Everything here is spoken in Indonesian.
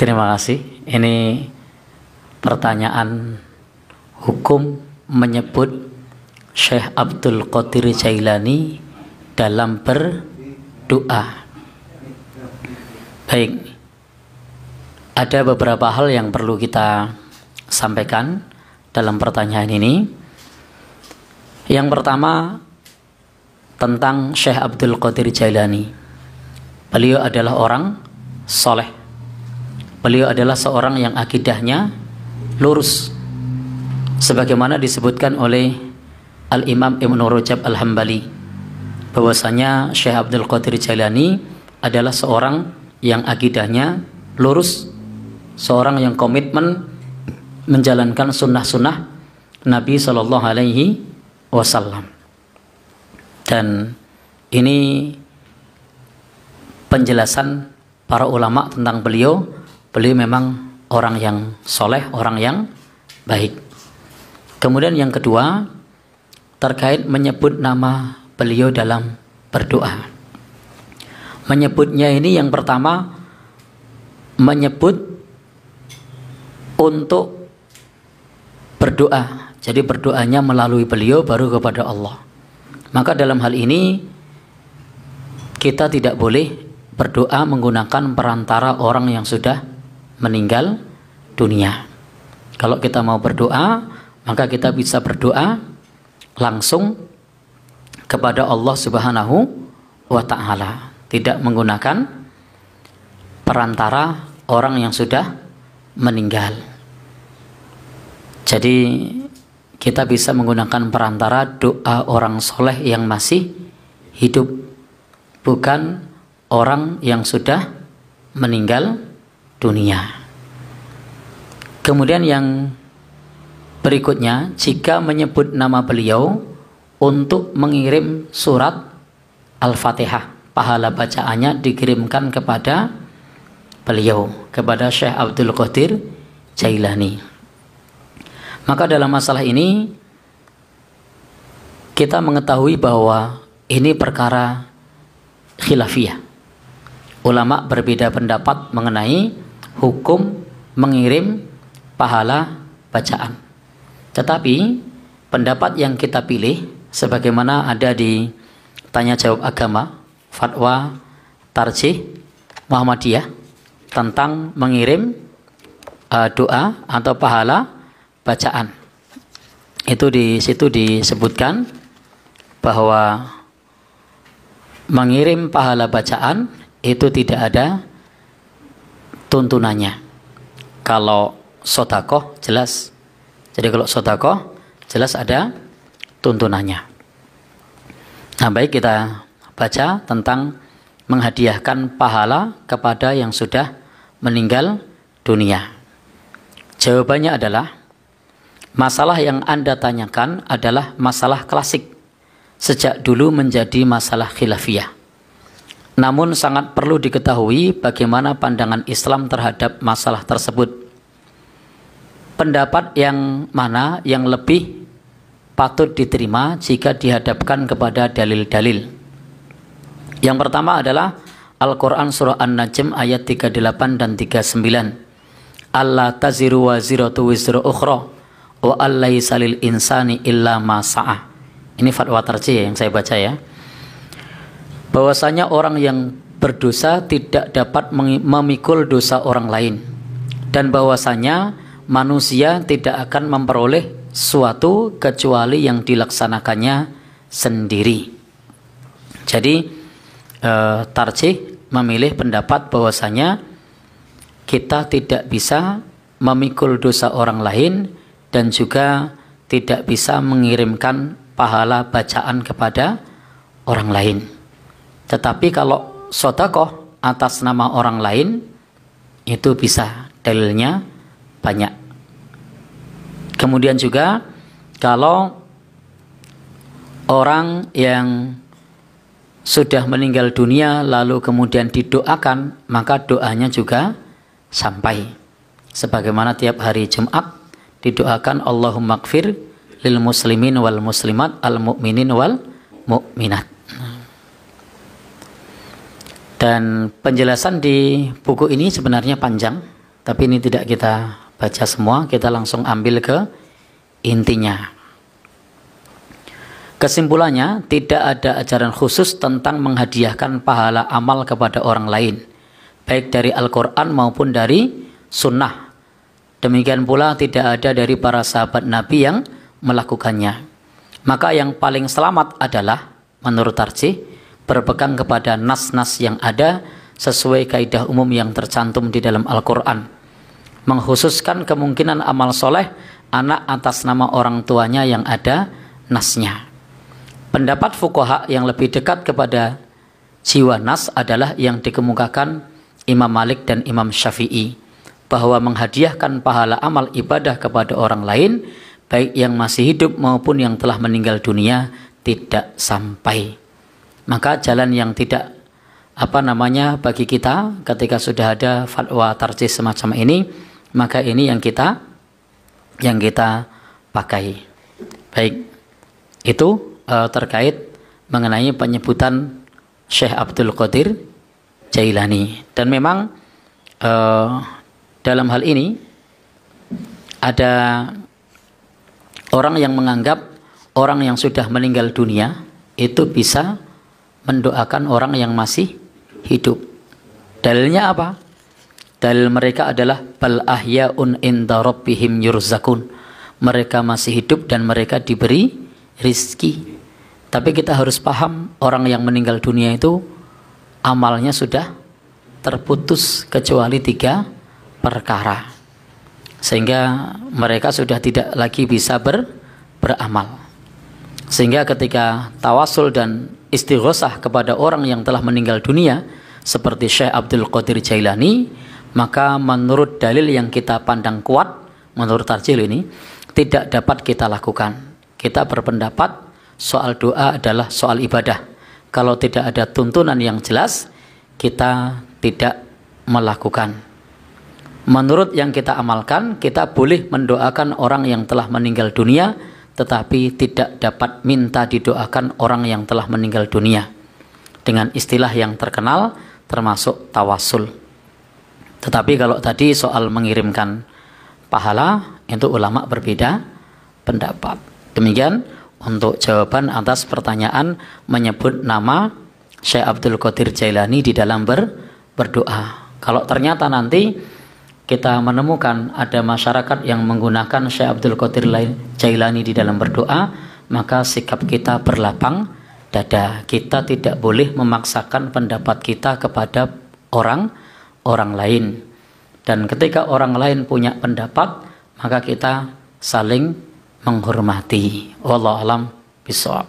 Terima kasih. Ini pertanyaan hukum menyebut Syekh Abdul Qadir Jailani dalam berdoa. Baik, ada beberapa hal yang perlu kita sampaikan dalam pertanyaan ini. Yang pertama, tentang Syekh Abdul Qadir Jailani. Beliau adalah orang soleh. Beliau adalah seorang yang akidahnya lurus, sebagaimana disebutkan oleh Al-Imam Ibn Rajab Al-Hambali, bahwasanya Syekh Abdul Qadir Jailani adalah seorang yang akidahnya lurus, seorang yang komitmen menjalankan sunnah-sunnah Nabi Shallallahu Alaihi Wasallam. Dan ini penjelasan para ulama tentang beliau. Beliau memang orang yang soleh, orang yang baik. Kemudian yang kedua, terkait menyebut nama beliau dalam berdoa. Menyebutnya ini yang pertama, menyebut untuk berdoa. Jadi berdoanya melalui beliau baru kepada Allah. Maka dalam hal ini kita tidak boleh berdoa menggunakan perantara orang yang sudah meninggal dunia. Kalau kita mau berdoa, maka kita bisa berdoa langsung kepada Allah Subhanahu wa Ta'ala, tidak menggunakan perantara orang yang sudah meninggal. Jadi kita bisa menggunakan perantara doa orang soleh yang masih hidup, bukan orang yang sudah meninggal dunia. Kemudian yang berikutnya, jika menyebut nama beliau untuk mengirim surat Al-Fatihah, pahala bacaannya dikirimkan kepada beliau, kepada Syekh Abdul Qadir Jailani. Maka dalam masalah ini kita mengetahui bahwa ini perkara khilafiyah. Ulama berbeda pendapat mengenai hukum mengirim pahala bacaan. Tetapi pendapat yang kita pilih, sebagaimana ada di tanya jawab agama fatwa Tarjih Muhammadiyah tentang mengirim doa atau pahala bacaan, itu di situ disebutkan bahwa mengirim pahala bacaan itu tidak ada tuntunannya. Kalau sodakoh jelas, jadi kalau sodakoh jelas ada tuntunannya. Nah, baik, kita baca tentang menghadiahkan pahala kepada yang sudah meninggal dunia. Jawabannya adalah, masalah yang Anda tanyakan adalah masalah klasik, sejak dulu menjadi masalah khilafiyah. Namun sangat perlu diketahui bagaimana pandangan Islam terhadap masalah tersebut. Pendapat yang mana yang lebih patut diterima jika dihadapkan kepada dalil-dalil? Yang pertama adalah Al-Quran Surah An-Najm ayat 38 dan 39. Allah taziru waziratu wizru ukhra wa allaisa lil insani illa ma sa'ah. Ini fatwa Tarjih yang saya baca ya. Bahwasanya orang yang berdosa tidak dapat memikul dosa orang lain, dan bahwasanya manusia tidak akan memperoleh suatu kecuali yang dilaksanakannya sendiri. Jadi Tarjih memilih pendapat bahwasanya kita tidak bisa memikul dosa orang lain dan juga tidak bisa mengirimkan pahala bacaan kepada orang lain. Tetapi kalau sedekah atas nama orang lain, itu bisa, dalilnya banyak. Kemudian juga kalau orang yang sudah meninggal dunia lalu kemudian didoakan, maka doanya juga sampai. Sebagaimana tiap hari Jumat didoakan Allahumma gfir lil muslimin wal muslimat al mu'minin wal mu'minat. Dan penjelasan di buku ini sebenarnya panjang, Tapi ini tidak kita baca semua, kita langsung ambil ke intinya. Kesimpulannya, tidak ada ajaran khusus tentang menghadiahkan pahala amal kepada orang lain, baik dari Al-Quran maupun dari Sunnah. Demikian pula tidak ada dari para sahabat Nabi yang melakukannya. Maka yang paling selamat adalah, menurut Tarjih, berpegang kepada nas-nas yang ada sesuai kaidah umum yang tercantum di dalam Al-Quran, mengkhususkan kemungkinan amal soleh anak atas nama orang tuanya yang ada nasnya. Pendapat fuqaha yang lebih dekat kepada jiwa nas adalah yang dikemukakan Imam Malik dan Imam Syafi'i, bahwa menghadiahkan pahala amal ibadah kepada orang lain, baik yang masih hidup maupun yang telah meninggal dunia, tidak sampai. Maka jalan yang tidak bagi kita ketika sudah ada fatwa tarjih semacam ini, maka ini yang kita pakai. Baik, itu terkait mengenai penyebutan Syekh Abdul Qadir Jailani. Dan memang dalam hal ini ada orang yang menganggap orang yang sudah meninggal dunia itu bisa mendoakan orang yang masih hidup. Dalilnya apa? Dalil mereka adalah bal ahyaun inda rabbihim yurzakun. Mereka masih hidup dan mereka diberi rizki. Tapi kita harus paham, orang yang meninggal dunia itu amalnya sudah terputus kecuali 3 perkara, sehingga mereka sudah tidak lagi bisa beramal. Sehingga ketika tawasul dan istighosah kepada orang yang telah meninggal dunia seperti Syekh Abdul Qadir Jailani, maka menurut dalil yang kita pandang kuat, menurut tarjih ini, tidak dapat kita lakukan. Kita berpendapat soal doa adalah soal ibadah. Kalau tidak ada tuntunan yang jelas, kita tidak melakukan. Menurut yang kita amalkan, kita boleh mendoakan orang yang telah meninggal dunia, tetapi tidak dapat minta didoakan orang yang telah meninggal dunia dengan istilah yang terkenal termasuk tawasul. Tetapi kalau tadi soal mengirimkan pahala, itu ulama berbeda pendapat. Demikian untuk jawaban atas pertanyaan menyebut nama Syekh Abdul Qadir Jailani di dalam berdoa. Kalau ternyata nanti kita menemukan ada masyarakat yang menggunakan Syekh Abdul Qadir Jailani di dalam berdoa, maka sikap kita berlapang dada. Kita tidak boleh memaksakan pendapat kita kepada orang lain. Dan ketika orang lain punya pendapat, maka kita saling menghormati. Wallahu a'lam bishawab.